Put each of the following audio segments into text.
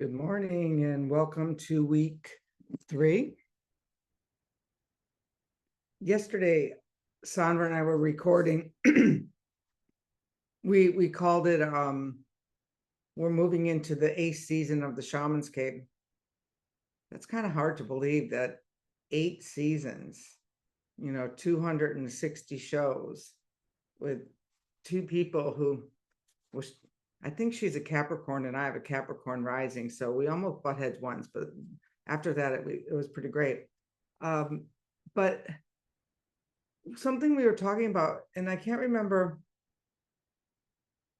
Good morning and welcome to week 3. Yesterday, Sandra and I were recording. we called it we're moving into the 8th season of the Shaman's Cave. That's kind of hard to believe that 8 seasons, 260 shows with 2 people who was, I think she's a Capricorn and I have a Capricorn rising, so we almost butt heads once, but after that it was pretty great. But something we were talking about, and I can't remember,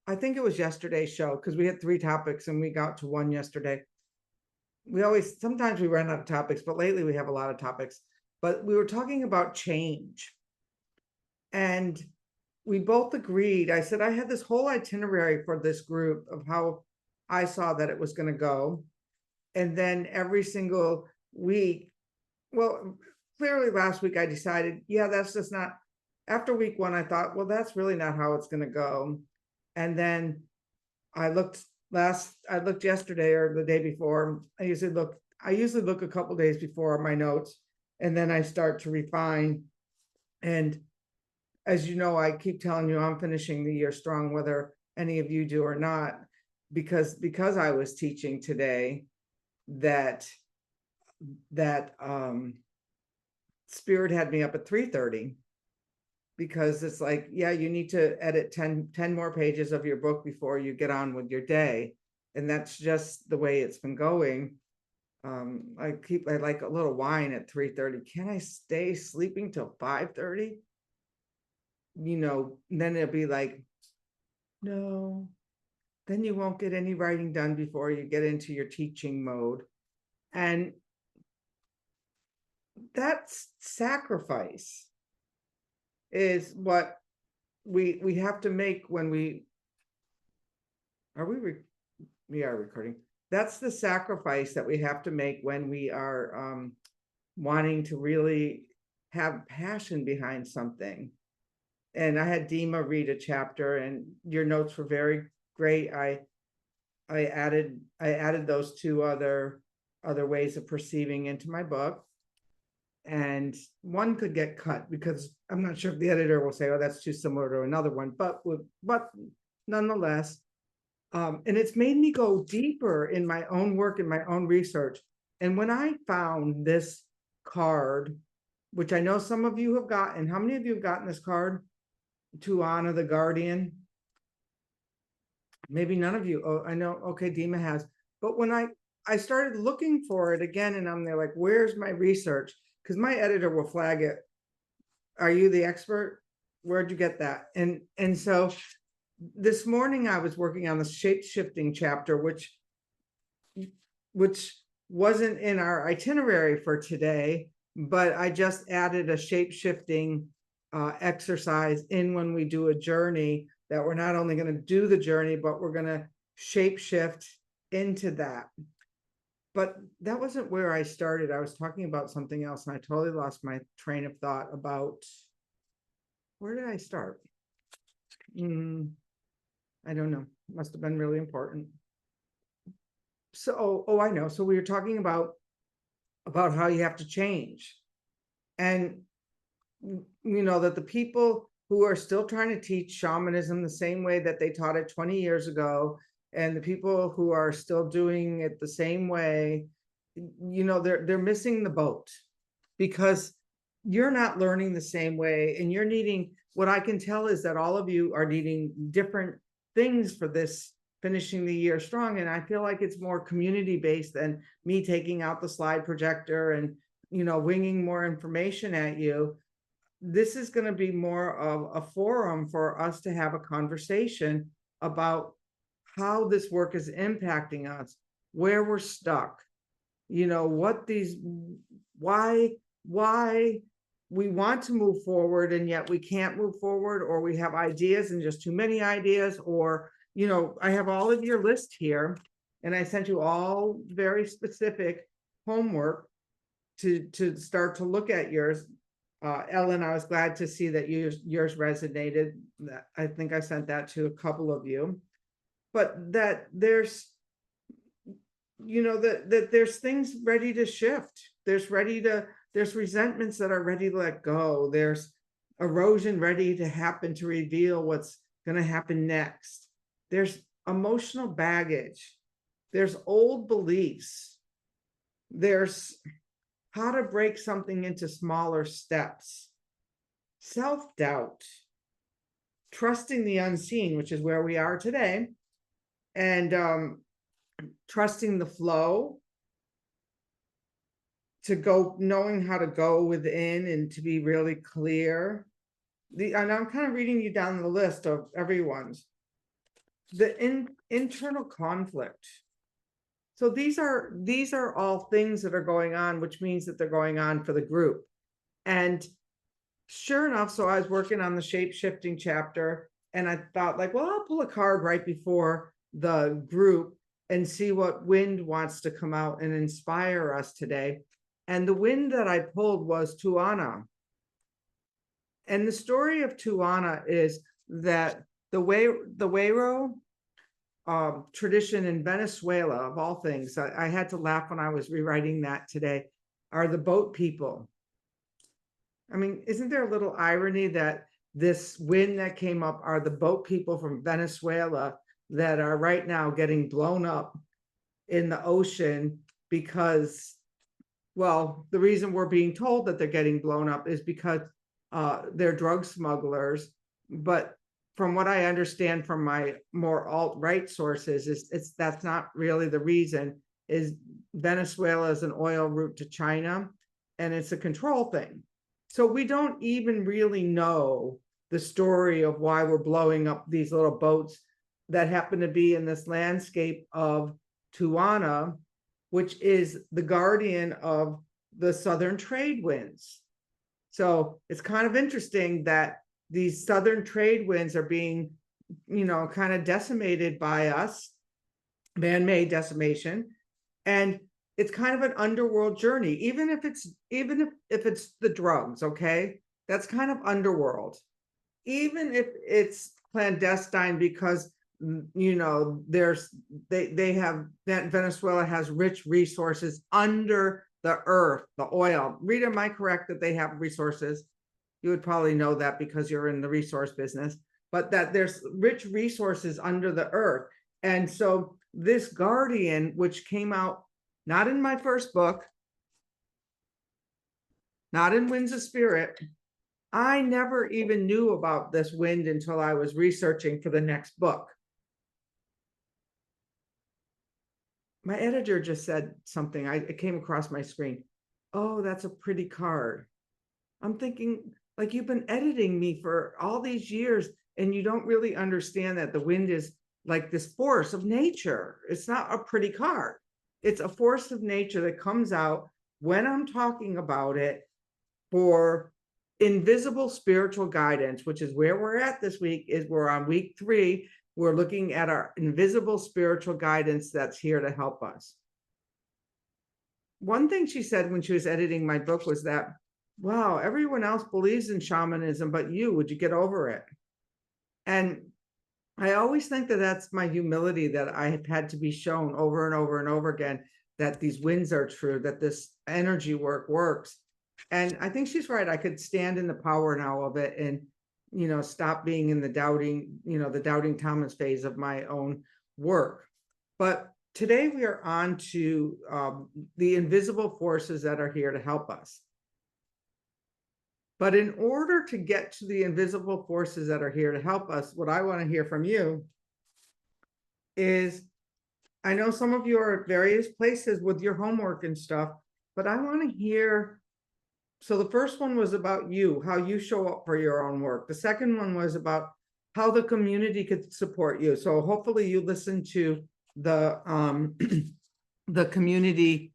I think it was yesterday's show, because we had 3 topics and we got to one yesterday. Sometimes we run out of topics, but lately we have a lot of topics. But we were talking about change. And we both agreed. I said I had this whole itinerary for this group of how I saw that it was going to go. And then every single week, well, clearly last week I decided, yeah, that's just not, after week 1, I thought, well, that's really not how it's going to go. And then I looked yesterday or the day before. I usually look a couple days before my notes, and then I start to refine. And as you know, I keep telling you I'm finishing the year strong, whether any of you do or not, because I was teaching today that Spirit had me up at 3:30, because it's like, yeah, you need to edit 10 more pages of your book before you get on with your day. And that's just the way it's been going. I like a little wine at 3:30. Can I stay sleeping till 5:30? Then it'll be like, no, then you won't get any writing done before you get into your teaching mode. And that's sacrifice is what we have to make when we are recording. That's the sacrifice that we have to make when we are wanting to really have passion behind something. And I had Dima read a chapter, and your notes were very great. I added those 2 other ways of perceiving into my book. And one could get cut because I'm not sure if the editor will say, oh, that's too similar to another one, but nonetheless, and it's made me go deeper in my own work and my own research. And when I found this card, which I know some of you have gotten, how many of you have gotten this card, to honor the guardian? Maybe none of you. Oh, I know. Okay, Dima has. But when I started looking for it again, and I'm there like, where's my research? Because my editor will flag it. Are you the expert? Where'd you get that? And so this morning I was working on the shape-shifting chapter, which wasn't in our itinerary for today, but I just added a shape-shifting exercise in when we do a journey, that we're not only going to do the journey, but we're going to shape-shift into that. But that wasn't where I started. I was talking about something else, and I totally lost my train of thought about, where did I start? I don't know. Must have been really important. So, I know. So we were talking about how you have to change. And, that the people who are still trying to teach shamanism the same way that they taught it 20 years ago, and the people who are still doing it the same way, they're missing the boat, because you're not learning the same way, and you're needing, what I can tell is that all of you are needing different things for this finishing the year strong. And I feel like it's more community based than me taking out the slide projector and, winging more information at you. This is going to be more of a forum for us to have a conversation about how this work is impacting us, where we're stuck, why we want to move forward and yet we can't move forward, or we have ideas and just too many ideas, or, I have all of your list here, and I sent you all very specific homework to start to look at yours. Ellen, I was glad to see that yours resonated. I think I sent that to a couple of you. But that that there's things ready to shift. There's resentments that are ready to let go. There's erosion ready to happen to reveal what's going to happen next. There's emotional baggage. There's old beliefs. There's how to break something into smaller steps. Self-doubt. Trusting the unseen, which is where we are today. And trusting the flow, to go, knowing how to go within and to be really clear. And I'm kind of reading you down the list of everyone's. The internal conflict. So these are all things that are going on, which means that they're going on for the group. And sure enough, so I was working on the shape-shifting chapter, and I thought, like, well, I'll pull a card right before the group and see what wind wants to come out and inspire us today. And the wind that I pulled was Tuana. And the story of Tuana is that the Huayro tradition in Venezuela, of all things, I had to laugh when I was rewriting that today, are the boat people. I mean, isn't there a little irony that this wind that came up are the boat people from Venezuela that are right now getting blown up in the ocean because, well, the reason we're being told that they're getting blown up is because they're drug smugglers. But from what I understand from my more alt-right sources, that's not really the reason. Is Venezuela is an oil route to China, and it's a control thing. So we don't even really know the story of why we're blowing up these little boats that happen to be in this landscape of Tuana, which is the guardian of the southern trade winds. So it's kind of interesting that these southern trade winds are being, kind of decimated by us, man-made decimation. And it's kind of an underworld journey, even if it's the drugs, okay? That's kind of underworld. Even if it's clandestine because Venezuela has rich resources under the earth, the oil. Rita, am I correct that they have resources? You would probably know that because you're in the resource business, but that there's rich resources under the earth. And so this guardian, which came out not in my first book, not in Winds of Spirit, I never even knew about this wind until I was researching for the next book. My editor just said something. It came across my screen. Oh, that's a pretty card. I'm thinking, like, you've been editing me for all these years and you don't really understand that the wind is like this force of nature. It's not a pretty card. It's a force of nature that comes out when I'm talking about it for invisible spiritual guidance, which is where we're at this week. Is we're on week 3. We're looking at our invisible spiritual guidance that's here to help us. One thing she said when she was editing my book was that, wow, everyone else believes in shamanism, but would you get over it? And I always think that that's my humility, that I have had to be shown over and over and over again that these winds are true, that this energy work works. And I think she's right. I could stand in the power now of it and, stop being in the doubting Thomas phase of my own work. But today we are on to the invisible forces that are here to help us. But in order to get to the invisible forces that are here to help us, what I want to hear from you is, I know some of you are at various places with your homework and stuff, but I want to hear. So the first one was about you, how you show up for your own work. The second one was about how the community could support you. So hopefully you listened to the community,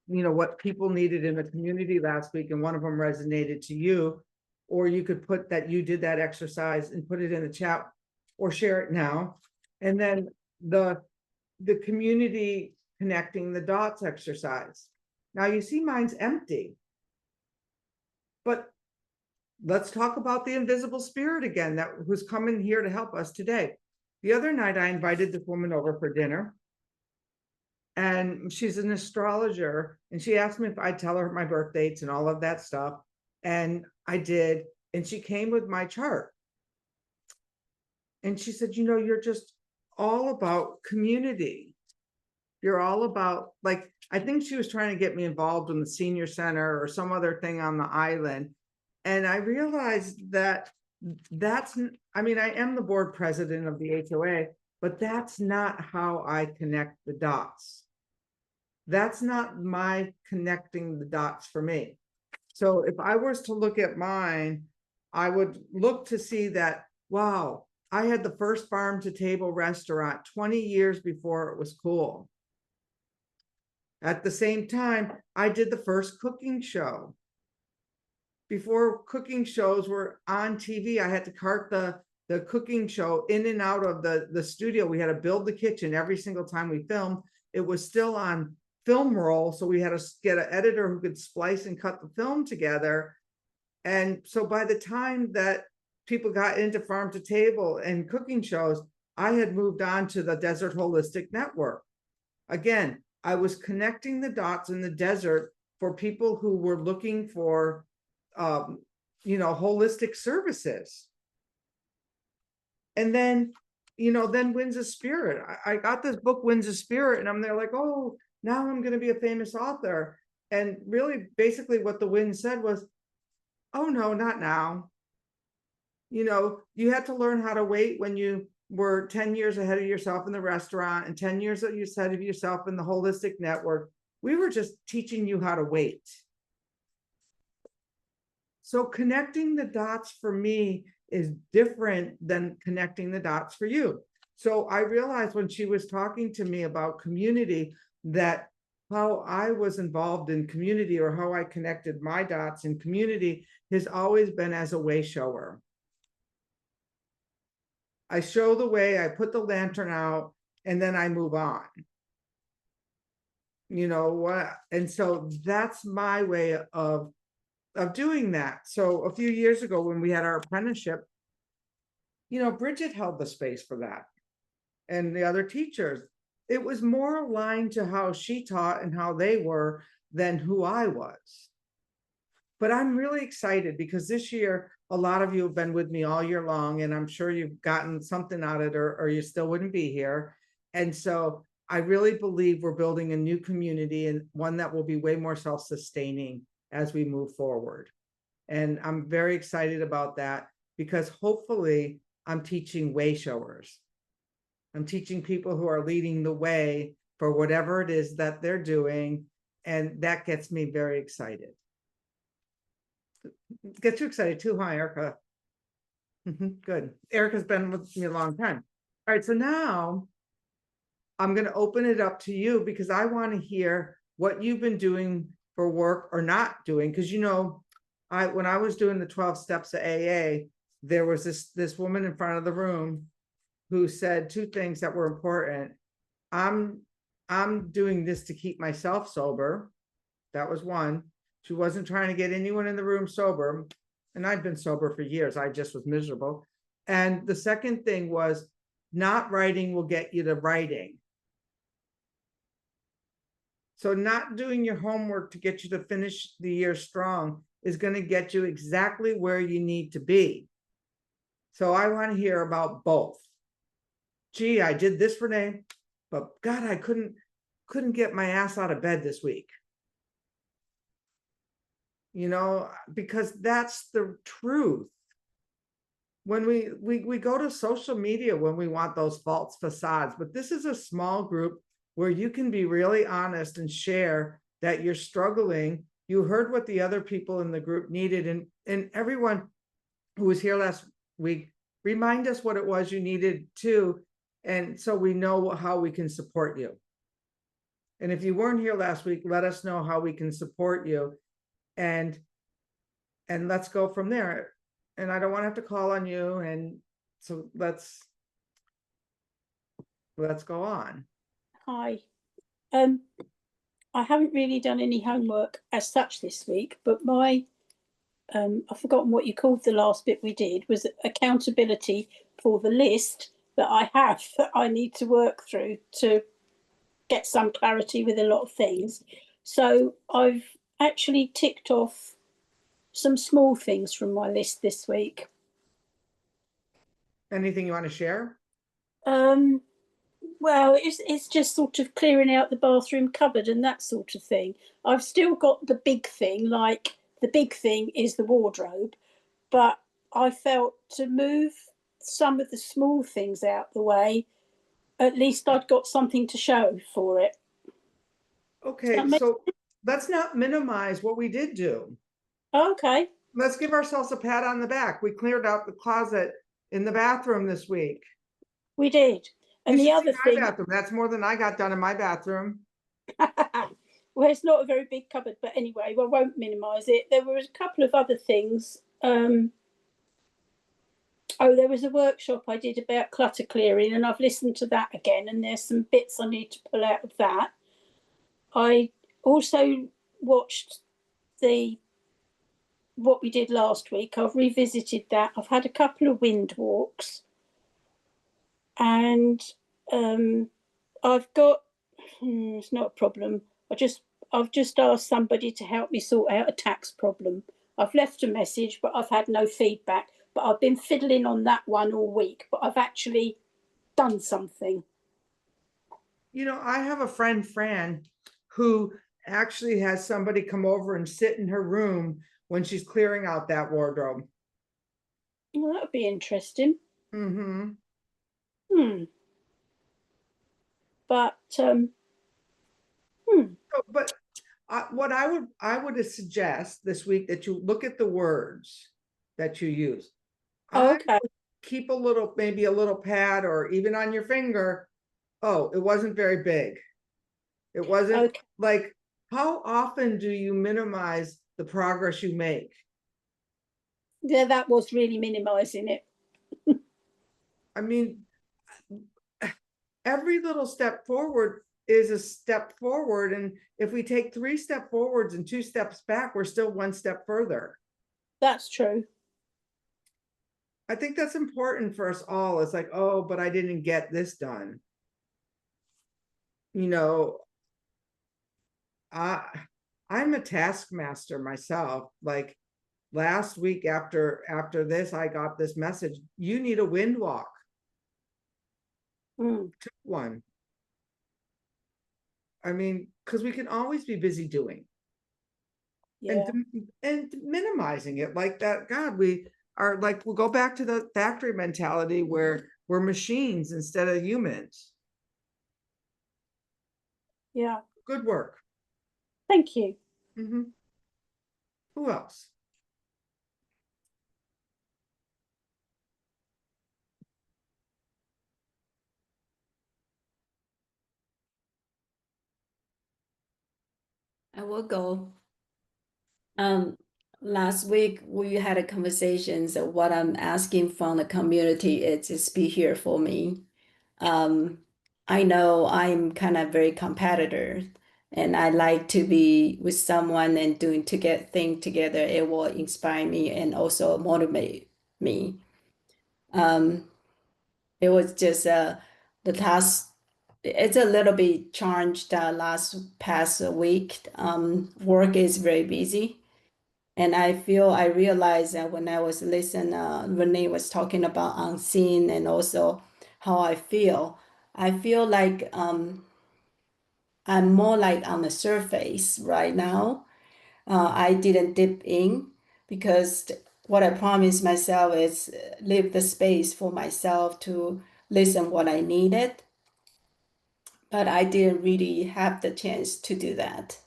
what people needed in the community last week, and one of them resonated to you, or you could put that you did that exercise and put it in the chat or share it now. And then the community connecting the dots exercise. Now you see mine's empty. But let's talk about the invisible spirit again, who's coming here to help us today. The other night, I invited this woman over for dinner. and she's an astrologer, and she asked me if I'd tell her my birth dates and all of that stuff. And I did. And she came with my chart. And she said, you know, you're just all about community. You're all about, like, I think she was trying to get me involved in the senior center or some other thing on the island. And I realized that I mean, I am the board president of the HOA, but that's not how I connect the dots. That's not my connecting the dots for me. So if I was to look at mine, I would look to see that, wow, I had the first farm to table restaurant 20 years before it was cool. At the same time, I did the first cooking show. Before cooking shows were on TV, I had to cart the cooking show in and out of the studio. We had to build the kitchen every single time we filmed. It was still on film roll, so we had to get an editor who could splice and cut the film together. And so by the time that people got into farm to table and cooking shows, I had moved on to the Desert Holistic Network. Again, I was connecting the dots in the desert for people who were looking for you know, holistic services. And then, you know, then Winds of Spirit. I got this book, Winds of Spirit, and I'm there like, oh, now I'm going to be a famous author. And really, basically what the wind said was, oh, no, not now. You know, you had to learn how to wait when you were 10 years ahead of yourself in the restaurant and 10 years ahead of yourself in the holistic network. We were just teaching you how to wait. So connecting the dots for me is different than connecting the dots for you. So I realized when she was talking to me about community, that how I was involved in community or how I connected my dots in community has always been as a way shower. I show the way, I put the lantern out, and then I move on. You know what? And so that's my way of doing that. So a few years ago when we had our apprenticeship, you know, Bridget held the space for that, and the other teachers. It was more aligned to how she taught and how they were than who I was. But I'm really excited because this year, a lot of you have been with me all year long, and I'm sure you've gotten something out of it, or you still wouldn't be here. And so I really believe we're building a new community, and one that will be way more self-sustaining as we move forward. And I'm very excited about that because hopefully I'm teaching way showers. I'm teaching people who are leading the way for whatever it is that they're doing. And that gets me very excited. Get you excited too, huh, Erica? Good. Erica's been with me a long time. All right, so now I'm going to open it up to you because I want to hear what you've been doing for work or not doing. Because, you know, when I was doing the 12 steps of AA, there was this woman in front of the room who said two things that were important. I'm doing this to keep myself sober. That was one. She wasn't trying to get anyone in the room sober. And I've been sober for years. I just was miserable. And the second thing was, not writing will get you to writing. So not doing your homework to get you to finish the year strong is going to get you exactly where you need to be. So I want to hear about both. Gee, I did this for Renee, but God, I couldn't get my ass out of bed this week. You know, because that's the truth. When we go to social media when we want those false facades, but this is a small group where you can be really honest and share that you're struggling. You heard what the other people in the group needed, and everyone who was here last week, remind us what it was you needed too, and so we know how we can support you. And if you weren't here last week, let us know how we can support you, and let's go from there. And I don't want to have to call on you, and so let's go on. Hi. I haven't really done any homework as such this week, but my I've forgotten what you called the last bit we did, was accountability for the list that I have that I need to work through to get some clarity with a lot of things. So I've actually ticked off some small things from my list this week. Anything you want to share? Well, it's just sort of clearing out the bathroom cupboard and that sort of thing. I've still got the big thing, like the big thing is the wardrobe, but I felt to move some of the small things out the way, at least I'd got something to show for it. Okay, so let's not minimize what we did do. Okay. Let's give ourselves a pat on the back. We cleared out the closet in the bathroom this week. We did. And the other thing, bathroom. That's more than I got done in my bathroom. well, it's not a very big cupboard, but anyway, I won't minimize it. There were a couple of other things. There was a workshop I did about clutter clearing, and I've listened to that again, and there's some bits I need to pull out of that. I also watched what we did last week. I've revisited that. I've had a couple of wind walks, and I've got it's not a problem. I've just asked somebody to help me sort out a tax problem. I've left a message, but I've had no feedback. But I've been fiddling on that one all week, but I've actually done something. You know, I have a friend, Fran, who actually has somebody come over and sit in her room when she's clearing out that wardrobe. Well, that would be interesting. Mm-hmm. But But what I would suggest this week that you look at the words that you use. okay. I would keep a little, maybe a little pad or even on your finger. Oh, it wasn't very big. It wasn't like, how often do you minimize the progress you make? Yeah, that was really minimizing it. I mean, every little step forward is a step forward. And if we take 3 steps forwards and 2 steps back, we're still 1 step further. That's true. I think that's important for us all. It's like, oh, but I didn't get this done. You know, I'm a taskmaster myself. Like last week after this, I got this message. You need a wind walk. Took one. I mean, because we can always be busy doing. Yeah. And minimizing it like that. God, we are like, we'll go back to the factory mentality where we're machines instead of humans. Yeah. Good work. Thank you. Who else? I will go. Last week we had a conversation. So what I'm asking from the community is just be here for me. I know I'm kind of very competitor, and I like to be with someone and doing to get things together. It will inspire me and also motivate me. It was just the task. It's a little bit challenged last past week. Work is very busy. And I realized that when I was listening, Renee was talking about unseen and also how I feel like I'm more like on the surface right now. I didn't dip in because what I promised myself is leave the space for myself to listen what I needed. But I didn't really have the chance to do that.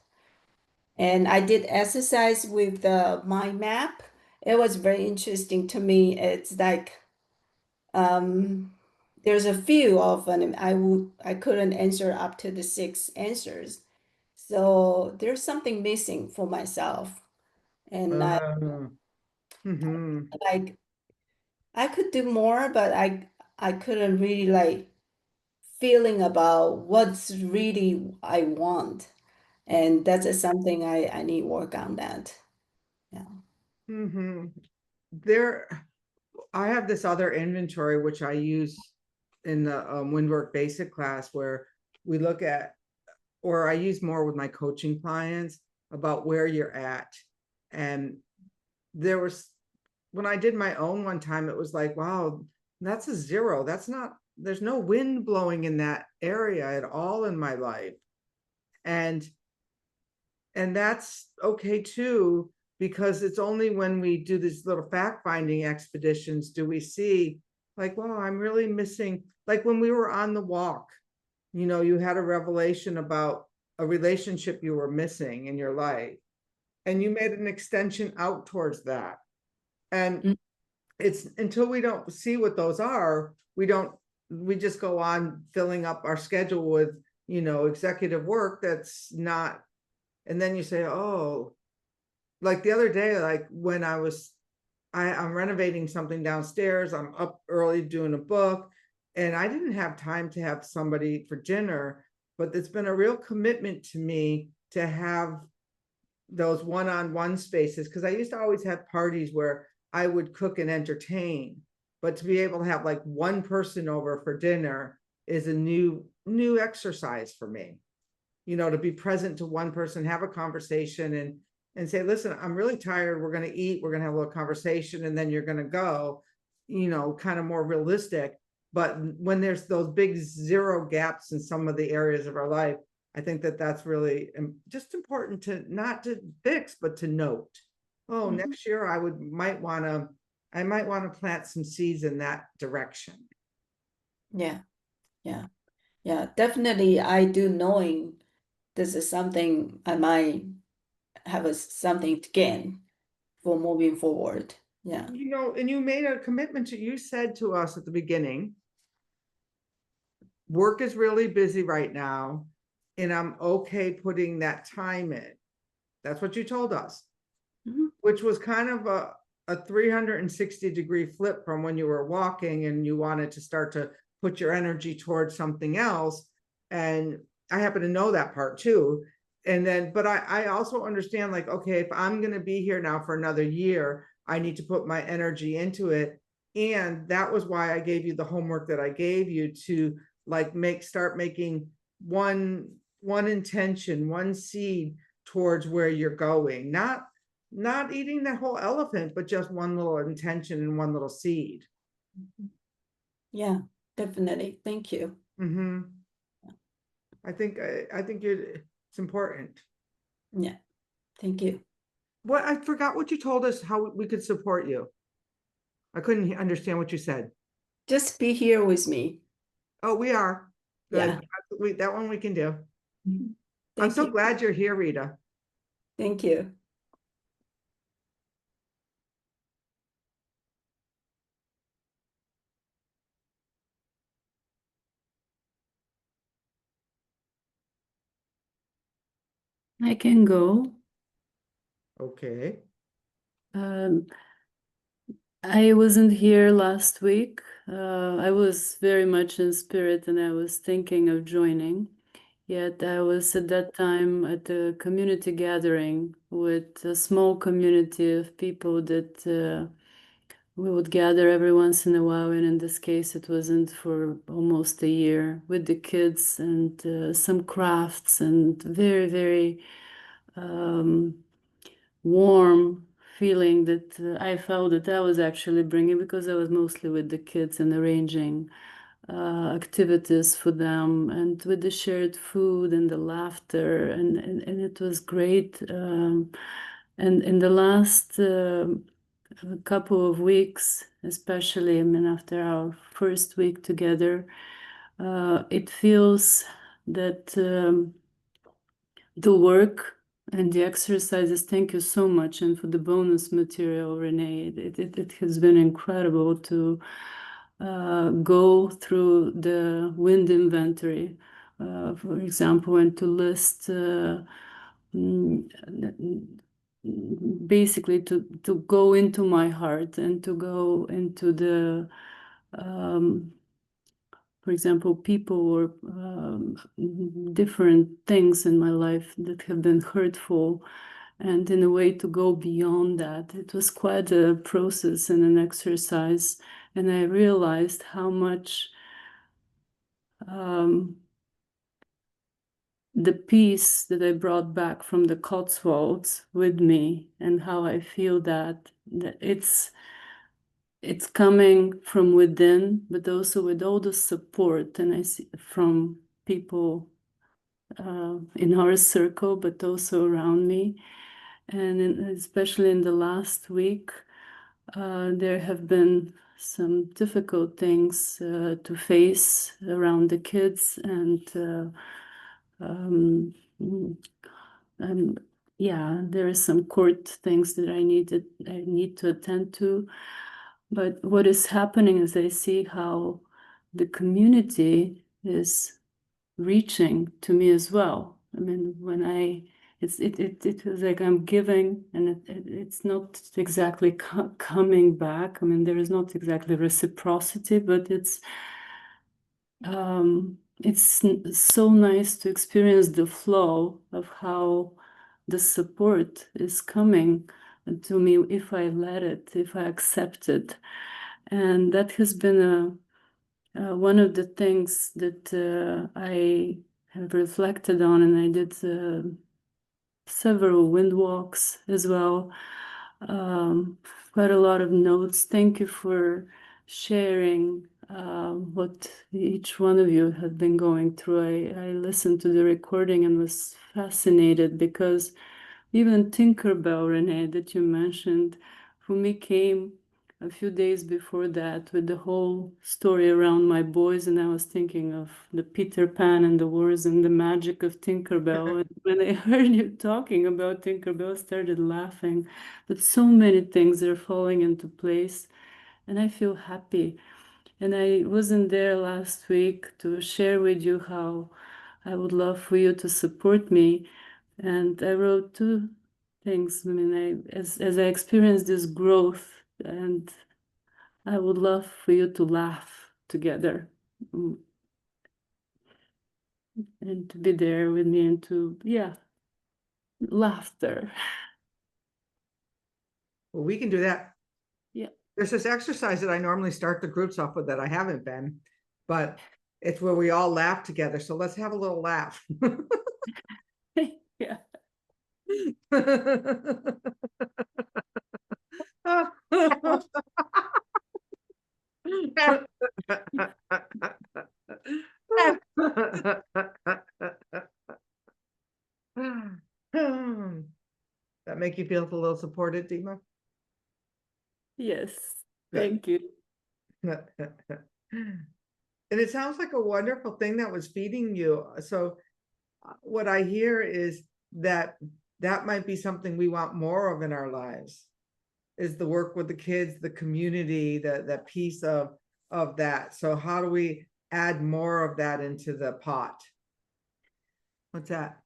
And I did exercise with the mind map. It was very interesting to me. It's like there's a few of them. I couldn't answer up to the 6 answers. So there's something missing for myself. And like I could do more, but I couldn't really like feeling about what's really I want. And that's something I need work on that. Yeah. There, I have this other inventory which I use in the Windwork basic class where we look at or I use more with my coaching clients about where you're at. And there was, when I did my own one time, it was like, wow, that's a 0. That's not, there's no wind blowing in that area at all in my life. And that's okay too, because it's only when we do these little fact-finding expeditions do we see like, wow, I'm really missing, like when we were on the walk, you know, you had a revelation about a relationship you were missing in your life, and you made an extension out towards that. And it's until we don't see what those are, we just go on filling up our schedule with, you know, executive work that's not. And then you say, oh, like the other day, like when I'm renovating something downstairs, I'm up early doing a book, and I didn't have time to have somebody for dinner, but it's been a real commitment to me to have those one-on-one spaces, because I used to always have parties where I would cook and entertain, but to be able to have like one person over for dinner is a new exercise for me. You know, to be present to one person, have a conversation, and say, listen, I'm really tired. We're going to eat. We're going to have a little conversation, and then you're going to go, you know, kind of more realistic. But when there's those big 0 gaps in some of the areas of our life, I think that that's really just important to not to fix, but to note. Oh, next year I might want to plant some seeds in that direction. Yeah, yeah, yeah. Definitely, I do knowing this is something I might have something to gain for moving forward. Yeah. You know, and you made a commitment to, you said to us at the beginning, work is really busy right now, and I'm okay putting that time in. That's what you told us, which was kind of a 360-degree flip from when you were walking and you wanted to start to put your energy towards something else. And I happen to know that part too. And then, but I also understand, like, okay, if I'm going to be here now for another year, I need to put my energy into it. And that was why I gave you the homework that I gave you to like start making one intention, one seed towards where you're going, not eating that whole elephant, but just one little intention and one little seed. Yeah, definitely. Thank you. I think it's important. Yeah, thank you. What, I forgot what you told us, how we could support you. I couldn't understand what you said. Just be here with me. Oh, we are. Good. Yeah. That one we can do. I'm Thank so you. glad you're here, Rita. Thank you. I can go. Okay. I wasn't here last week. I was very much in spirit and I was thinking of joining. Yet I was at that time at a community gathering with a small community of people that we would gather every once in a while. And in this case, it wasn't for almost a year, with the kids and some crafts and very, very warm feeling that I felt that I was actually bringing, because I was mostly with the kids and arranging activities for them, and with the shared food and the laughter, and it was great. And in the last couple of weeks, especially, I mean, after our first week together, it feels that the work and the exercises, thank you so much. And for the bonus material, Renee, it has been incredible to go through the wind inventory, for example, and to list basically to go into my heart and to go into the for example, people or different things in my life that have been hurtful, and in a way to go beyond that. It was quite a process and an exercise, and I realized how much the peace that I brought back from the Cotswolds with me, and how I feel that it's coming from within, but also with all the support, and I see from people in our circle, but also around me. And especially in the last week, there have been some difficult things to face around the kids, um, and yeah, there are some court things that I need to attend to. But what is happening is I see how the community is reaching to me as well. I mean, when it was like I'm giving, and it's not exactly coming back. I mean, there is not exactly reciprocity, but it's so nice to experience the flow of how the support is coming to me if I let it, if I accept it. And that has been one of the things that I have reflected on, and I did several wind walks as well. Quite a lot of notes. Thank you for sharing what each one of you have been going through. I listened to the recording and was fascinated, because even Tinkerbell, Renee, that you mentioned, for me came a few days before that with the whole story around my boys, and I was thinking of the Peter Pan and the wars and the magic of Tinkerbell. And when I heard you talking about Tinkerbell, I started laughing. But so many things are falling into place, and I feel happy. And I wasn't there last week to share with you how I would love for you to support me. And I wrote two things. I mean, as I experienced this growth, and I would love for you to laugh together, and to be there with me, and to, yeah, laughter. Well, we can do that. Yeah. There's this exercise that I normally start the groups off with that I haven't been, but it's where we all laugh together. So let's have a little laugh. Yeah. That make you feel a little supported, Dima? Yes. Good. Thank you. And it sounds like a wonderful thing that was feeding you. So what I hear is that that might be something we want more of in our lives, is the work with the kids, the community, the piece of that. So how do we add more of that into the pot? What's that?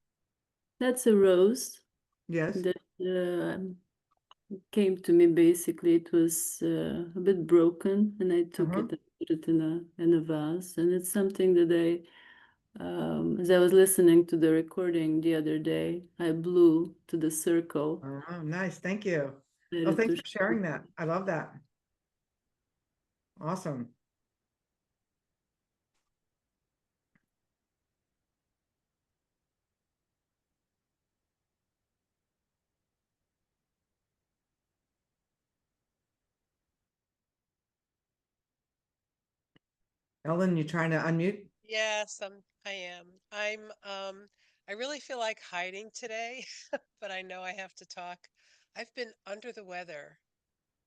That's a rose Yes. that came to me. Basically, it was a bit broken, and I took it and put it in a vase. And it's something that as I was listening to the recording the other day, I blew to the circle. Oh, nice. Thank you. Let Oh, it thanks to for sharing that. I love that. Awesome. Ellen, you trying to unmute? Yes, I am. I really feel like hiding today, but I know I have to talk. I've been under the weather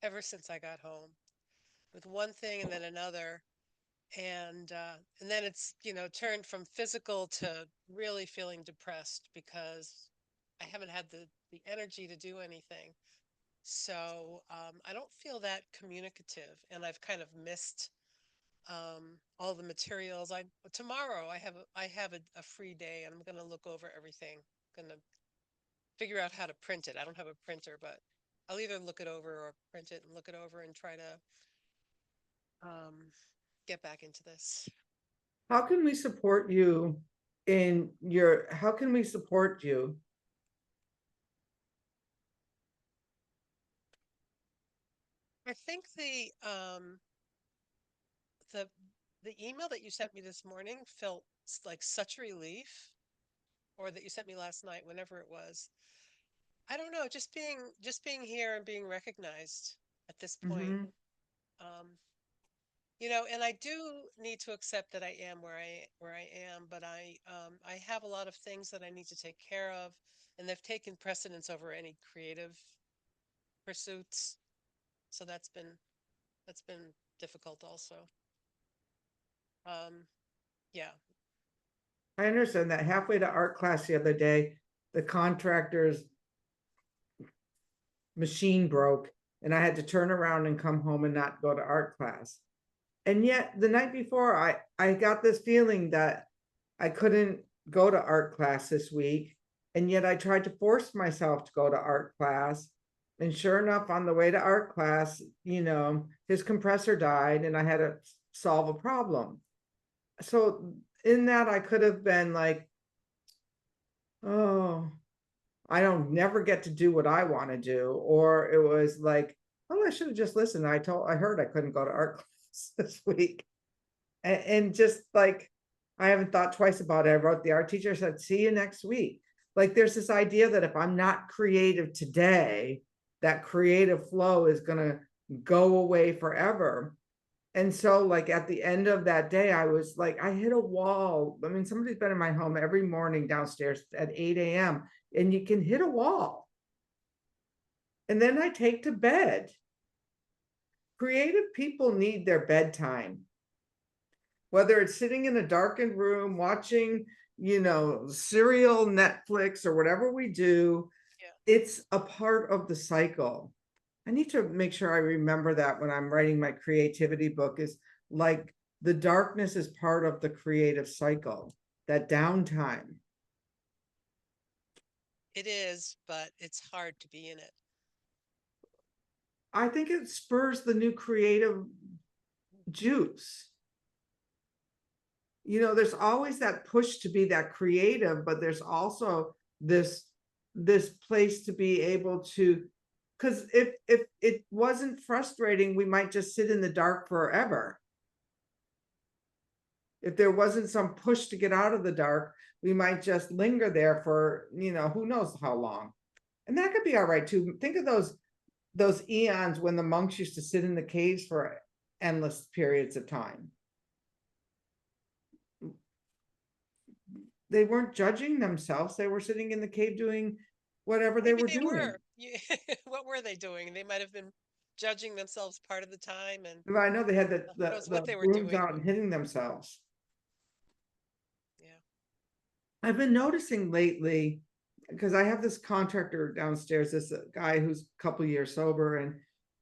ever since I got home, with one thing and then another. And then it's, turned from physical to really feeling depressed because I haven't had the energy to do anything. So I don't feel that communicative, and I've kind of missed all the materials. Tomorrow I have a free day, and I'm gonna look over everything. Gonna figure out how to print it. I don't have a printer, but I'll either look it over or print it and look it over and try to get back into this. How can we support you how can we support you? I think the the email that you sent me this morning felt like such a relief. or that you sent me last night, whenever it was. I don't know, just being here and being recognized at this point. Mhm. You know, and I do need to accept that I am where I am, but I have a lot of things that I need to take care of, and they've taken precedence over any creative pursuits. So that's been difficult also. Um, yeah. I understand that. Halfway to art class the other day, the contractor's machine broke and I had to turn around and come home and not go to art class. And yet the night before, I got this feeling that I couldn't go to art class this week. And yet I tried to force myself to go to art class. And sure enough, on the way to art class, his compressor died and I had to solve a problem. So in that, I could have been like, oh, I don't never get to do what I want to do. Or it was like, oh, I should have just listened. I heard I couldn't go to art class this week. And just like, I haven't thought twice about it. I wrote the art teacher, said, see you next week. Like there's this idea that if I'm not creative today, that creative flow is going to go away forever. And so like at the end of that day, I was like, I hit a wall. I mean, somebody's been in my home every morning downstairs at 8 a.m. and you can hit a wall. And then I take to bed. Creative people need their bedtime. Whether it's sitting in a darkened room, watching, serial Netflix or whatever we do, it's a part of the cycle. I need to make sure I remember that when I'm writing my creativity book, is like the darkness is part of the creative cycle, that downtime. It is, but it's hard to be in it. I think it spurs the new creative juice. There's always that push to be that creative, but there's also this place to be able to, because if it wasn't frustrating, we might just sit in the dark forever. If there wasn't some push to get out of the dark, we might just linger there for, who knows how long. And that could be all right too. Think of those eons when the monks used to sit in the caves for endless periods of time. They weren't judging themselves. They were sitting in the cave doing whatever they Maybe were they doing. were. What were they doing? They might have been judging themselves part of the time, and But I know they had who knows the what they were brooms doing. out and hitting themselves. Yeah. I've been noticing lately, because I have this contractor downstairs, this guy who's a couple years sober, and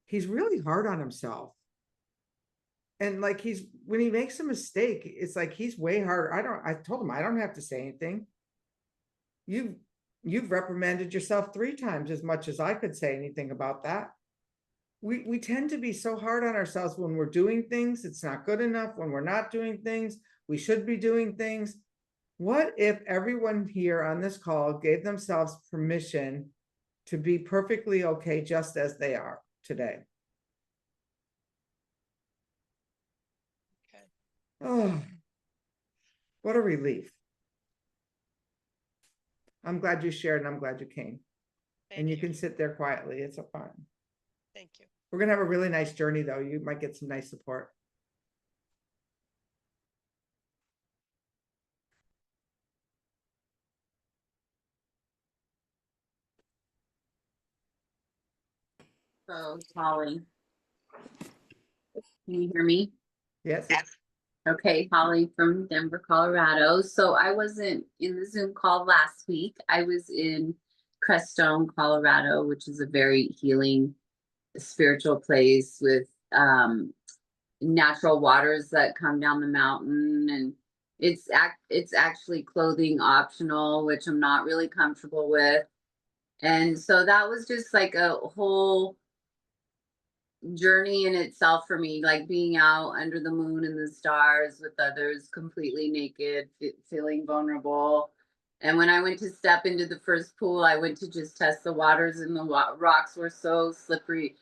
he's really hard on himself. And like when he makes a mistake, it's like he's way harder. I told him I don't have to say anything. You've reprimanded yourself 3 times as much as I could say anything about that. We tend to be so hard on ourselves when we're doing things. It's not good enough. When we're not doing things, we should be doing things. What if everyone here on this call gave themselves permission to be perfectly okay just as they are today? Okay. Oh, what a relief. I'm glad you shared and I'm glad you came. And you can sit there quietly. It's fun. Thank you. We're going to have a really nice journey though. You might get some nice support. So, Holly, can you hear me? Yes. Okay, Holly from Denver, Colorado. So I wasn't in the Zoom call last week. I was in Crestone, Colorado, which is a very healing spiritual place with natural waters that come down the mountain, and it's actually clothing optional, which I'm not really comfortable with. And so that was just like a whole journey in itself for me, like being out under the moon and the stars with others, completely naked, feeling vulnerable. And when I went to step into the first pool, I went to just test the waters, and the rocks were so slippery.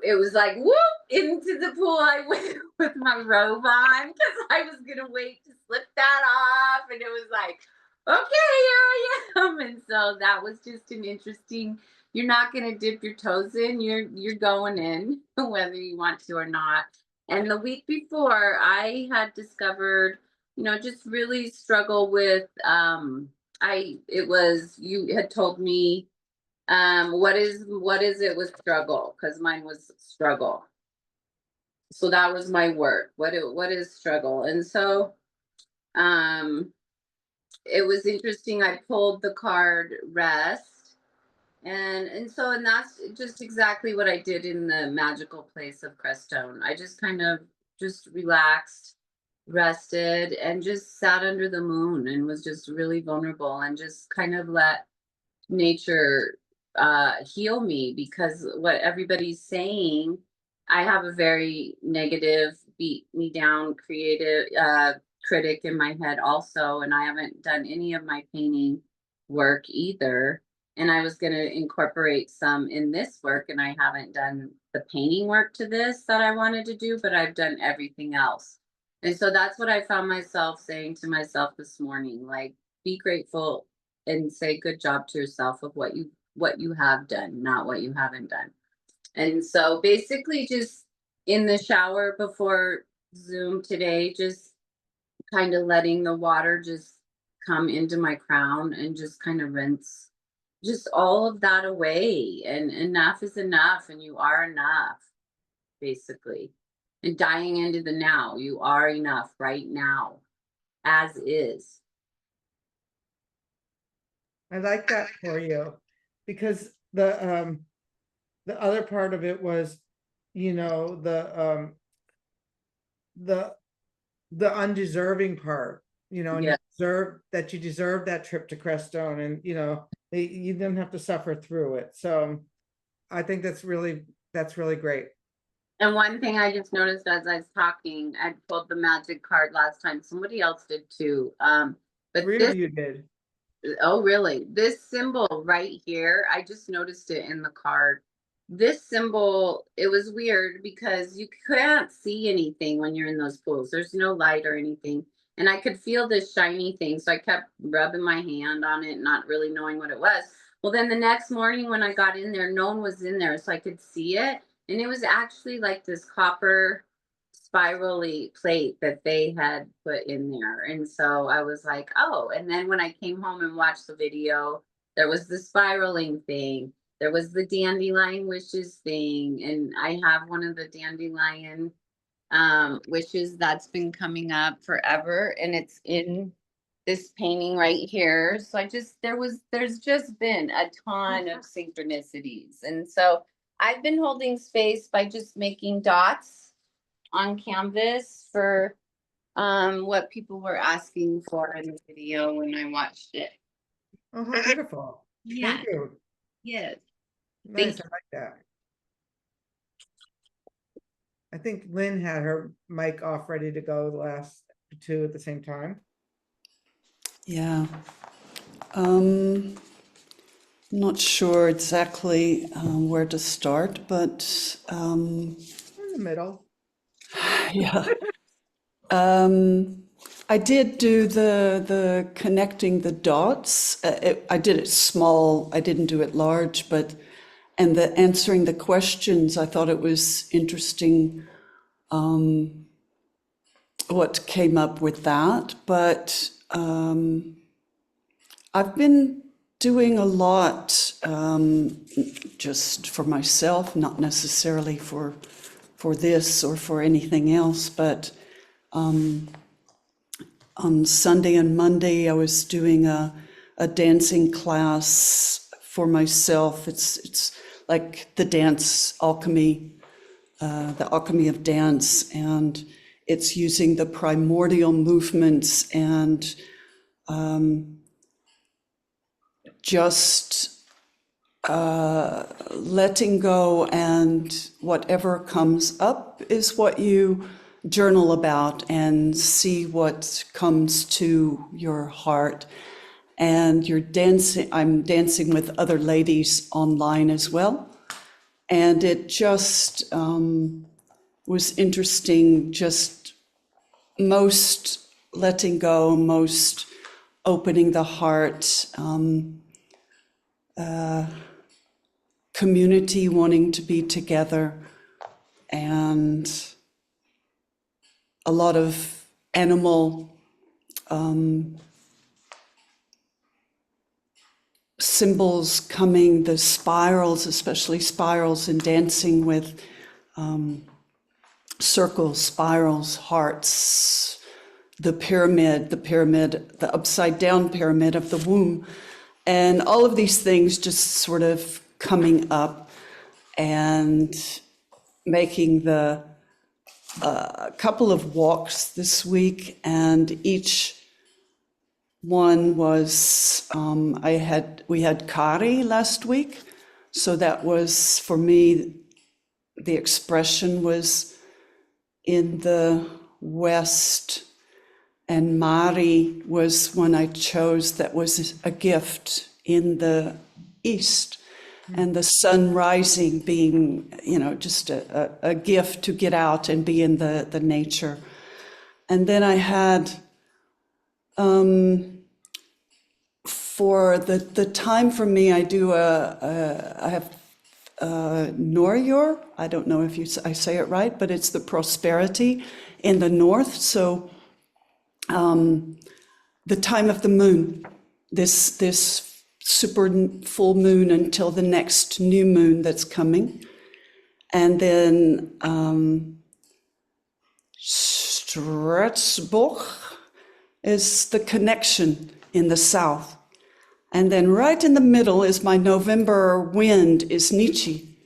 It was like, whoop, into the pool I went with my robe on, because I was gonna wait to slip that off, and it was like, here I am. And so that was just an interesting, you're not going to dip your toes in, you're going in whether you want to or not. And the week before I had discovered, just really struggle with it was, you had told me what is it with struggle, because mine was struggle. So that was my work. What is struggle? And so it was interesting. I pulled the card rest. And that's just exactly what I did in the magical place of Crestone. I just kind of just relaxed, rested, and just sat under the moon and was just really vulnerable and just kind of let nature heal me, because what everybody's saying, I have a very negative, beat me down, creative critic in my head also, and I haven't done any of my painting work either. And I was going to incorporate some in this work, and I haven't done the painting work to this that I wanted to do, but I've done everything else. And so that's what I found myself saying to myself this morning, like, be grateful and say good job to yourself of what you have done, not what you haven't done. And so basically just in the shower before Zoom today, just kind of letting the water just come into my crown and just kind of rinse just all of that away. And enough is enough, and you are enough, basically. And dying into the now, you are enough right now, as is. I like that for you, because the other part of it was, the undeserving part, and Yeah. you deserve that trip to Crestone, and you didn't have to suffer through it. So I think that's really great. And one thing I just noticed as I was talking, I pulled the magic card last time. Somebody else did too. But Three this, of you did. oh really? This symbol right here, I just noticed it in the card. This symbol, it was weird because you can't see anything when you're in those pools. There's no light or anything. And I could feel this shiny thing. So I kept rubbing my hand on it, not really knowing what it was. Well, then the next morning when I got in there, no one was in there, so I could see it. And it was actually like this copper spirally plate that they had put in there. And so I was like, oh. And then when I came home and watched the video, there was the spiraling thing. There was the dandelion wishes thing. And I have one of the dandelion wishes that's been coming up forever. And it's in this painting right here. So there's just been a ton of synchronicities. And so I've been holding space by just making dots on canvas for what people were asking for in the video when I watched it. Oh, how beautiful. Yeah. Thank you. Yes. Nice. I like that. I think Lynn had her mic off ready to go the last two at the same time. Yeah. Not sure exactly where to start, but In the middle. yeah. I did do the connecting the dots. I did it small. I didn't do it large, and the answering the questions. I thought it was interesting what came up with that. But I've been doing a lot just for myself, not necessarily for this or for anything else, but on Sunday and Monday I was doing a dancing class for myself. It's like the dance alchemy, the alchemy of dance, and it's using the primordial movements and just letting go, and whatever comes up is what you journal about and see what comes to your heart. And I'm dancing with other ladies online as well. And it just was interesting, just most letting go, most opening the heart, community wanting to be together, and a lot of animal symbols coming, the spirals, especially spirals, and dancing with circles, spirals, hearts, the pyramid, the upside down pyramid of the womb. And all of these things just sort of coming up and making the couple of walks this week, and each one was, we had Kari last week. So that was, for me, the expression was in the West, and Mari was one I chose that was a gift in the East. And the sun rising being, just a gift to get out and be in the nature. And then I had, for the time for me, I do I have Noryor. I don't know if I say it right, but it's the prosperity in the north. So the time of the moon, this super full moon until the next new moon that's coming. And then Stretsboch is the connection in the south. And then right in the middle is my November wind is Nietzsche.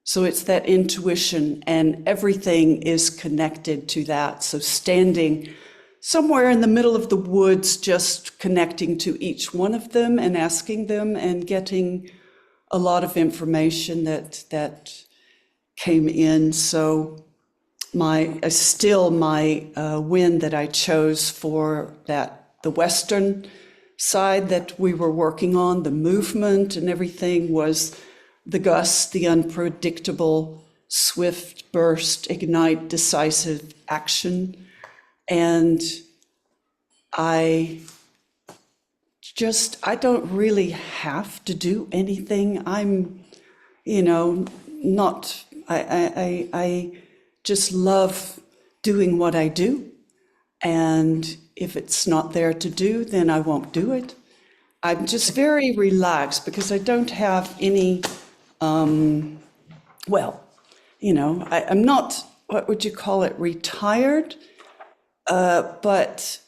So it's that intuition, and everything is connected to that. So standing somewhere in the middle of the woods, just connecting to each one of them and asking them and getting a lot of information that came in. So my wind that I chose for the Western side that we were working on, the movement and everything, was the gust, the unpredictable, swift burst, ignite, decisive action. And I don't really have to do anything. I'm, I just love doing what I do. And if it's not there to do, then I won't do it. I'm just very relaxed because I don't have any, I'm not, what would you call it, retired? But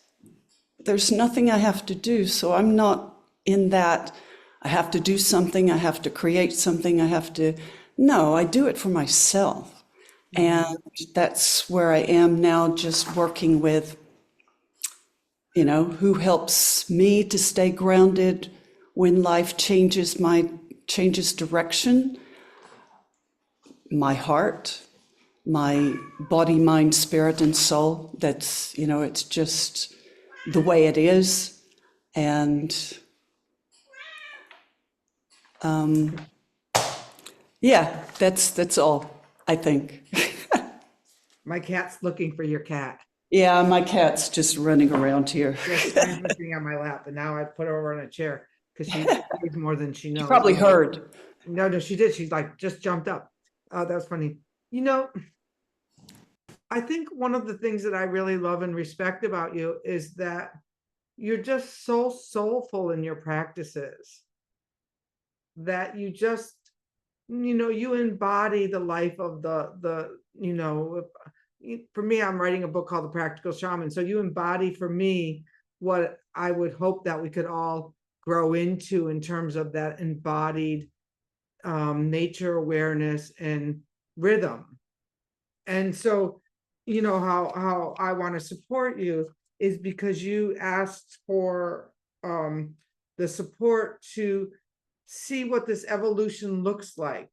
there's nothing I have to do. So I'm not in that, I have to do something, I have to create something, no, I do it for myself. And that's where I am now, just working with, who helps me to stay grounded when life changes direction. My heart, my body, mind, spirit, and soul. That's, it's just the way it is. And that's all, I think. My cat's looking for your cat. Yeah, my cat's just running around here. Yes, I'm sitting on my lap, and now I put her on a chair because she knows more than she knows. You probably heard. No, she did. She's like, just jumped up. Oh, that's funny. I think one of the things that I really love and respect about you is that you're just so soulful in your practices, that you just, you embody the life of for me, I'm writing a book called The Practical Shaman. So you embody for me what I would hope that we could all grow into in terms of that embodied nature awareness and rhythm. And so, how I want to support you is because you asked for the support to see what this evolution looks like,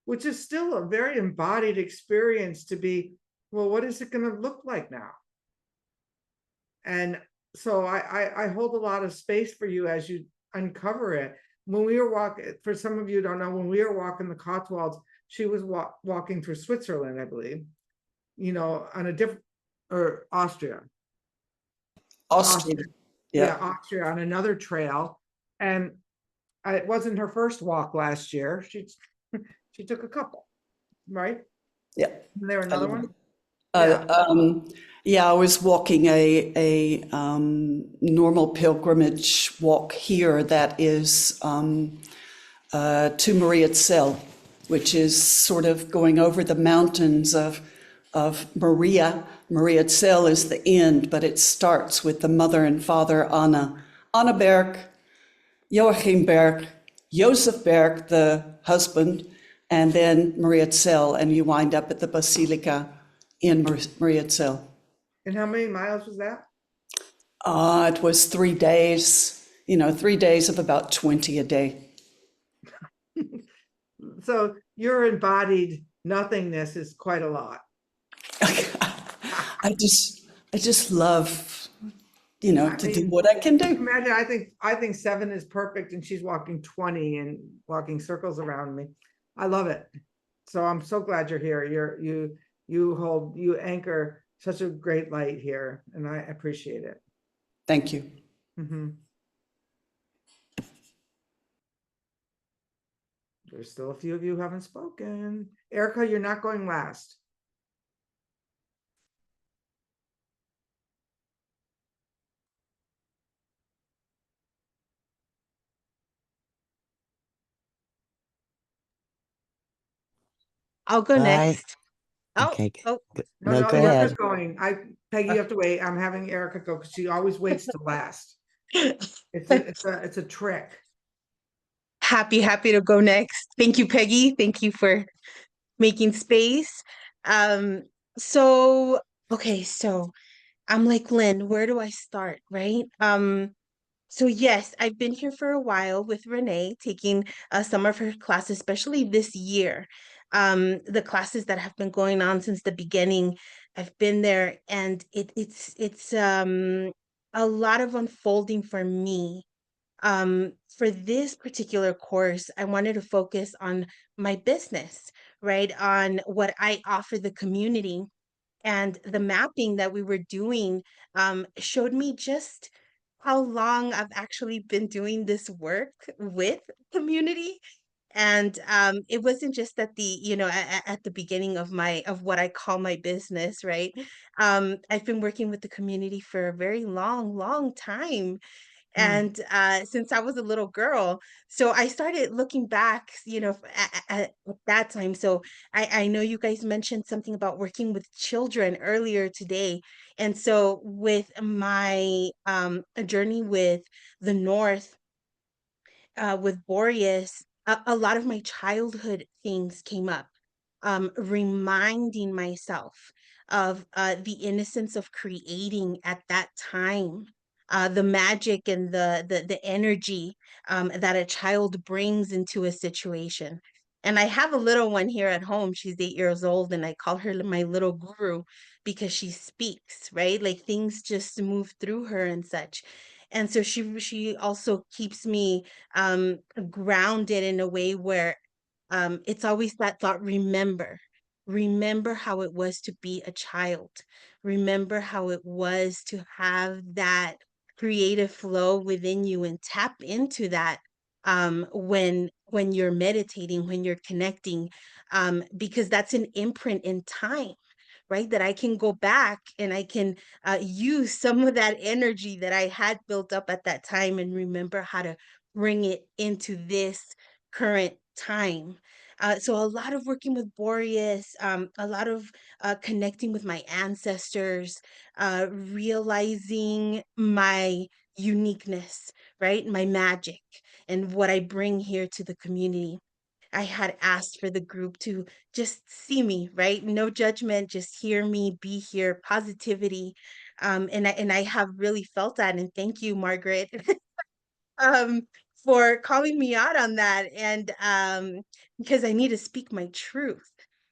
which is still a very embodied experience to be, well, what is it going to look like now? And so I hold a lot of space for you as you uncover it. When we were walking, for some of you who don't know, when we were walking the Cotswolds, she was walking through Switzerland, I believe, on a different, or Austria. yeah, Austria on another trail. And it wasn't her first walk last year. She took a couple, right? Yeah. Isn't there another one? Yeah, I was walking a normal pilgrimage walk here that is to Maria Cell, which is sort of going over the mountains of Maria. Maria Cell is the end, but it starts with the mother and father Anna. Anna Berg, Joachim Berg, Joseph Berg, the husband, and then Maria Cell, and you wind up at the Basilica in Maria Cell. And how many miles was that? It was 3 days, 3 days of about 20 a day. So your embodied nothingness is quite a lot. I just love, to do what I can do. Imagine, I think 7 is perfect, and she's walking 20 and walking circles around me. I love it. So I'm so glad you're here. You anchor such a great light here, and I appreciate it. Thank you. Mm-hmm. There's still a few of you who haven't spoken. Erica, you're not going last. I'll go next. Oh, Okay. oh, No, No, go Erica's ahead. going. Peggy, you have to wait. I'm having Erica go because she always waits to last. It's a trick. happy to go next. Thank you, Peggy. Thank you for making space. Um, so okay, so I'm like, Lynn, where do I start, right? So yes, I've been here for a while with Renee, taking some of her classes, especially this year. The classes that have been going on since the beginning, I've been there, and it's a lot of unfolding for me. For this particular course, I wanted to focus on my business, right? On what I offer the community. And the mapping that we were doing showed me just how long I've actually been doing this work with community. And it wasn't just at at the beginning of what I call my business, right? I've been working with the community for a very long time, and since I was a little girl. So I started looking back, at that time. So I know you guys mentioned something about working with children earlier today. And so with my journey with the North, with Boreas, a lot of my childhood things came up, reminding myself of the innocence of creating at that time, the magic and the energy that a child brings into a situation. And I have a little one here at home. She's 8 years old, and I call her my little guru because she speaks, right? Like things just move through her and such. And so she also keeps me grounded in a way where it's always that thought: remember how it was to be a child, remember how it was to have that creative flow within you, and tap into that when you're meditating, when you're connecting, because that's an imprint in time, right? That I can go back and I can use some of that energy that I had built up at that time and remember how to bring it into this current time. So a lot of working with Boreas, a lot of connecting with my ancestors, realizing my uniqueness, right? My magic and what I bring here to the community. I had asked for the group to just see me, right? No judgment, just hear me, be here, positivity. And I have really felt that. And thank you, Margaret, um, for calling me out on that. And because I need to speak my truth.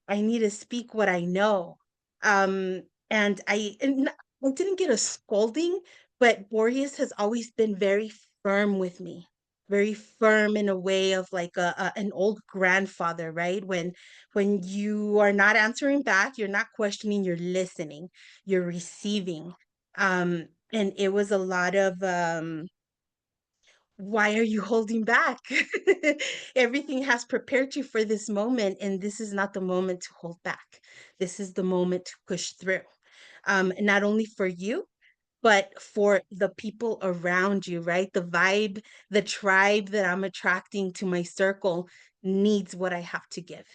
I need to speak what I know. Um, and I didn't get a scolding, but Boreas has always been very firm with me, very firm in a way of like an old grandfather, right? When you are not answering back, you're not questioning, you're listening, you're receiving. And it was a lot of why are you holding back? Everything has prepared you for this moment, and this is not the moment to hold back. This is the moment to push through. Not only for you, but for the people around you, right? The vibe, the tribe that I'm attracting to my circle needs what I have to give.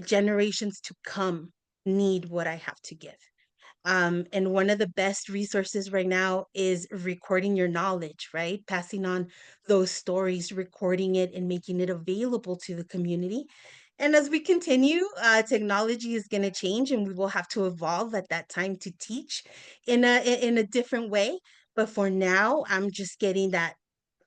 Generations to come need what I have to give. And one of the best resources right now is recording your knowledge, right? Passing on those stories, recording it, and making it available to the community. And as we continue, technology is going to change, and we will have to evolve at that time to teach in a different way. But for now, I'm just getting that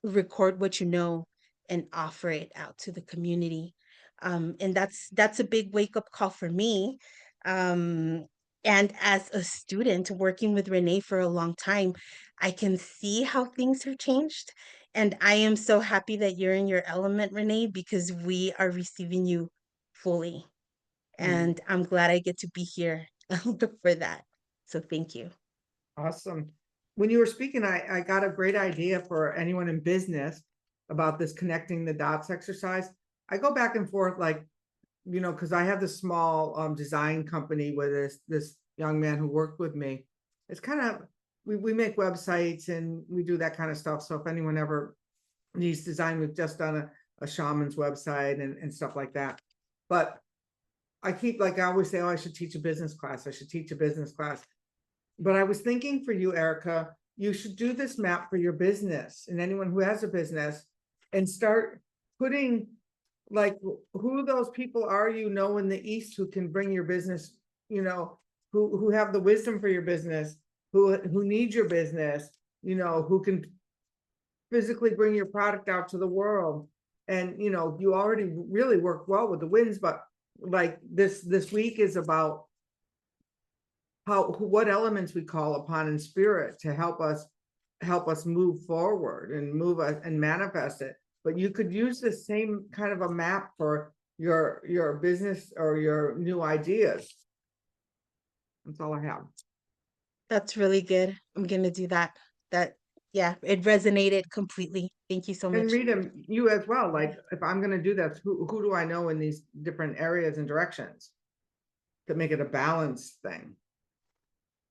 record what you know and offer it out to the community. And that's a big wake up call for me. Um, and as a student working with Renee for a long time, I can see how things have changed. And I am so happy that you're in your element, Renee, because we are receiving you fully. And I'm glad I get to be here for that. So thank you. Awesome. When you were speaking, I got a great idea for anyone in business about this connecting the dots exercise. I go back and forth, like, you know, because I have this small design company with this young man who worked with me. It's kind of, we make websites and we do that kind of stuff. So if anyone ever needs design, we've just done a shaman's website and stuff like that. But I keep, like, I always say, oh, I should teach a business class. I should teach a business class. But I was thinking for you, Erica, you should do this map for your business and anyone who has a business, and start putting, like, who those people are, you know, in the East who can bring your business, you know, who have the wisdom for your business, who need your business, you know, who can physically bring your product out to the world. And, you know, you already really work well with the winds, but like this week is about what elements we call upon in spirit to help us move forward and move us and manifest it. But you could use the same kind of a map for your business or your new ideas. That's all I have. That's really good. I'm gonna do that. Yeah, it resonated completely. Thank you so And much. Rita, you as well, like, if I'm gonna do that, who do I know in these different areas and directions to make it a balanced thing?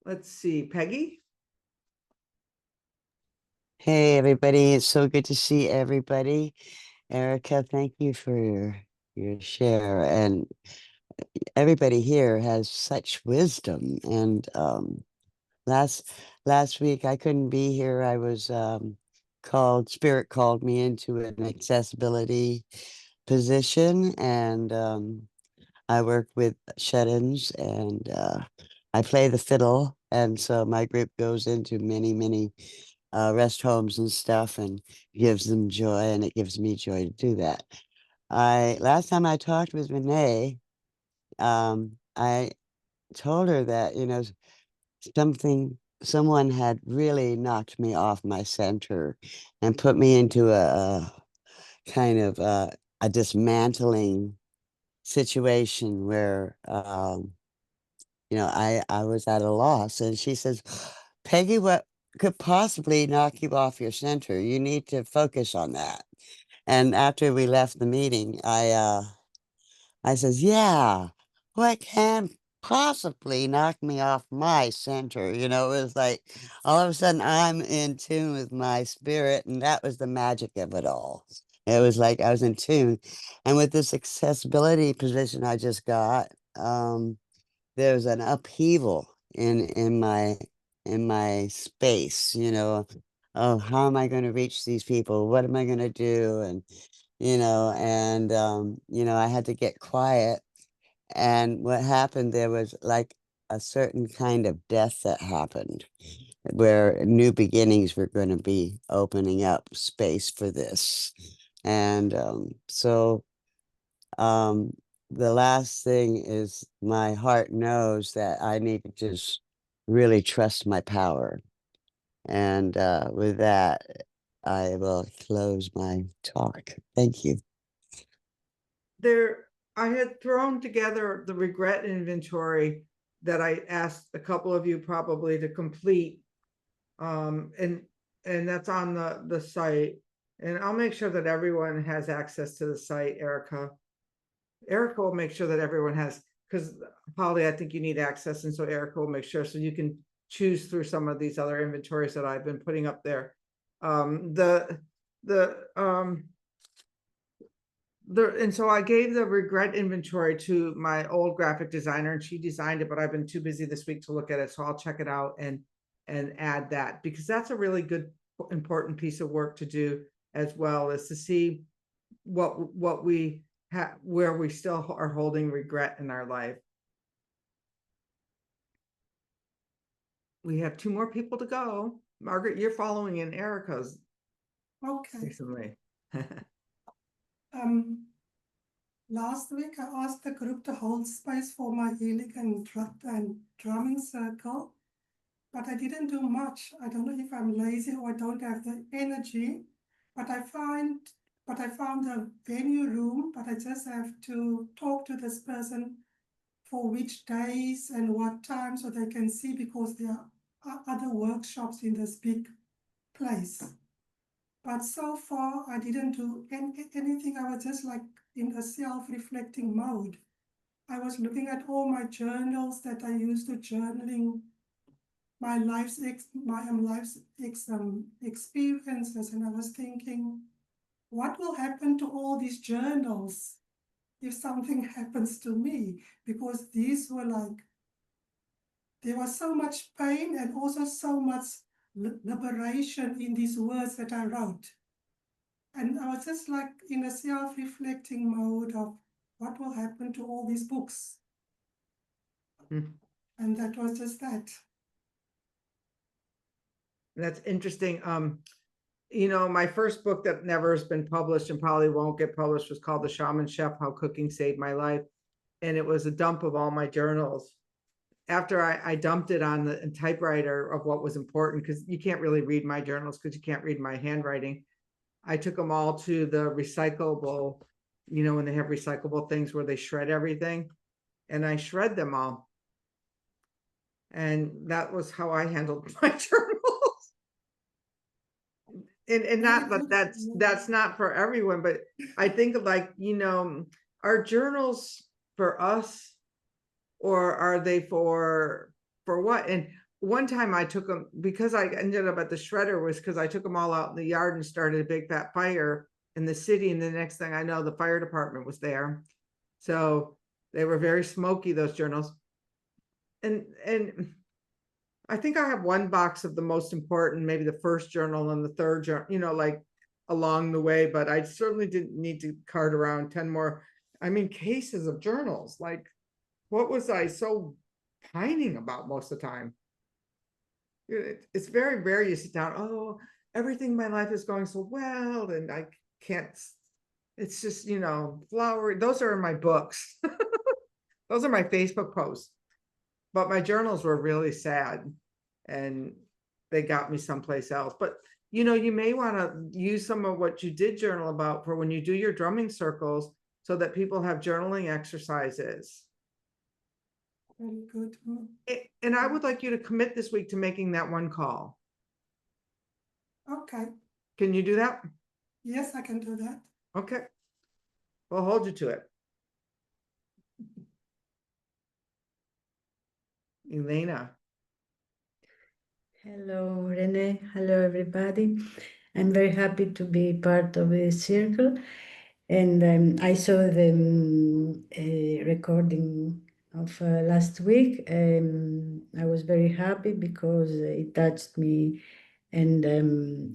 Let's see, Peggy? Hey, everybody. It's so good to see everybody. Erica, thank you for your share. And everybody here has such wisdom. And last week I couldn't be here. I was Spirit called me into an accessibility position, and I work with shut-ins, and I play the fiddle. And so my group goes into many rest homes and stuff and gives them joy, and it gives me joy to do that. Last time I talked with Renee, I told her that, you know, someone had really knocked me off my center and put me into a kind of a dismantling situation where you know, I was at a loss. And she says, Peggy, what could possibly knock you off your center? You need to focus on that. And after we left the meeting, I says, yeah, what can possibly knock me off my center? You know, it was like all of a sudden I'm in tune with my spirit, and that was the magic of it all. It was like I was in tune. And with this accessibility position I just got, there's an upheaval in my space, you know. Oh, how am I going to reach these people? What am I going to do? And you know, I had to get quiet. And what happened there was like a certain kind of death that happened, where new beginnings were going to be opening up space for this. And um, the last thing is my heart knows that I need to just really trust my power. And with that, I will close my talk. Thank you. I had thrown together the regret inventory that I asked a couple of you probably to complete. And that's on the site. And I'll make sure that everyone has access to the site, Erica. Erica will make sure that everyone has, because Polly, I think you need access, and so Erica will make sure so you can choose through some of these other inventories that I've been putting up there. And so I gave the regret inventory to my old graphic designer, and she designed it, but I've been too busy this week to look at it, so I'll check it out and add that, because that's a really good, important piece of work to do, as well as to see what we have, where we still are holding regret in our life. We have 2 more people to go. Margaret, you're following in Erica's Okay. recently. Last week I asked the group to hold space for my healing and drumming circle, but I didn't do much. I don't know if I'm lazy or I don't have the energy, but I found a venue room, but I just have to talk to this person for which days and what time so they can see, because there are other workshops in this big place. But so far, I didn't do anything. I was just like in a self-reflecting mode. I was looking at all my journals that I used to journaling my life's experiences, and I was thinking, what will happen to all these journals if something happens to me? Because these were like, there was so much pain and also so much liberation in these words that I wrote. And I was just like in a self-reflecting mode of what will happen to all these books. And that was just that. That's interesting. My first book that never has been published and probably won't get published was called The Shaman Chef: How Cooking Saved My Life. And it was a dump of all my journals. After I dumped it on the typewriter of what was important, because you can't really read my journals because you can't read my handwriting. I took them all to the recyclable, when they have recyclable things where they shred everything, and I shred them all. And that was how I handled my journals. And not, but that's not for everyone, but I think are journals for us, or are they for what? And one time I took them, because I ended up at the shredder, was because I took them all out in the yard and started a big fat fire in the city. And the next thing I know, the fire department was there. So they were very smoky, those journals. And I think I have one box of the most important, maybe the first journal and the third journal, like along the way, but I certainly didn't need to cart around 10 more, cases of journals. Like, what was I so pining about most of the time? It's very rare you sit down, oh, everything in my life is going so well, and I can't, it's just, flowery. Those are in my books. Those are my Facebook posts. But my journals were really sad, and they got me someplace else. But, you may want to use some of what you did journal about for when you do your drumming circles, so that people have journaling exercises. Very good. And I would like you to commit this week to making that one call. Okay. Can you do that? Yes, I can do that. Okay. We'll hold you to it. Elena. Hello, Renee. Hello, everybody. I'm very happy to be part of this circle. And I saw the recording of last week. I was very happy because it touched me, and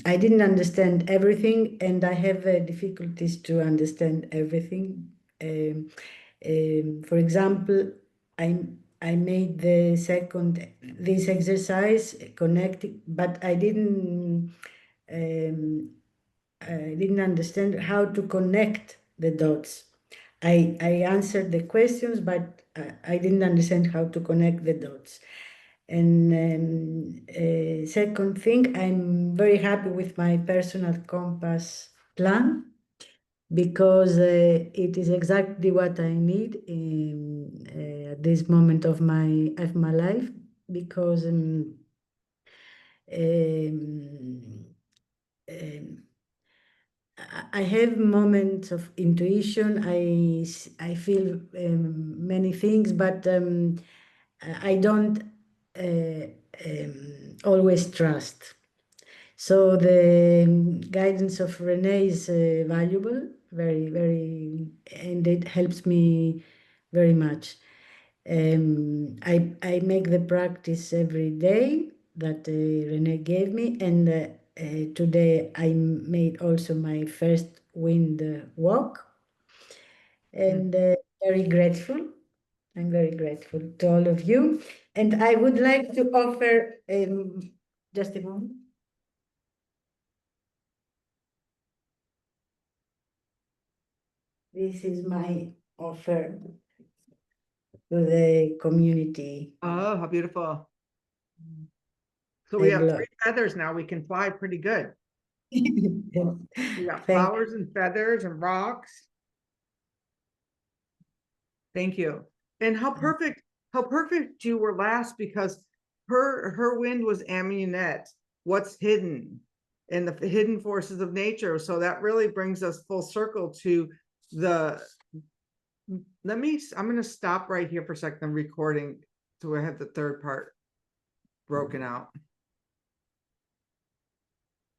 I didn't understand everything, and I have difficulties to understand everything. For example, I made this exercise connecting, but I didn't understand how to connect the dots. I answered the questions, but I didn't understand how to connect the dots. And second thing, I'm very happy with my personal compass plan, because it is exactly what I need at this moment of my life, because um, um, I have moments of intuition. I feel many things, but I don't always trust. So the guidance of Renee is valuable, very, very, and it helps me very much. I make the practice every day that Renee gave me, and today I made also my first wind walk, and very grateful. I'm very grateful to all of you, and I would like to offer just a moment. This is my offer to the community. Oh, how beautiful. So I we have love- 3 feathers now. We can fly pretty good. We got Thank flowers and feathers and rocks. Thank you. And how perfect you were last, because her wind was Amunet, what's hidden, and the hidden forces of nature. So that really brings us full circle to the, I'm going to stop right here for a second, I'm recording. So I have the third part broken out.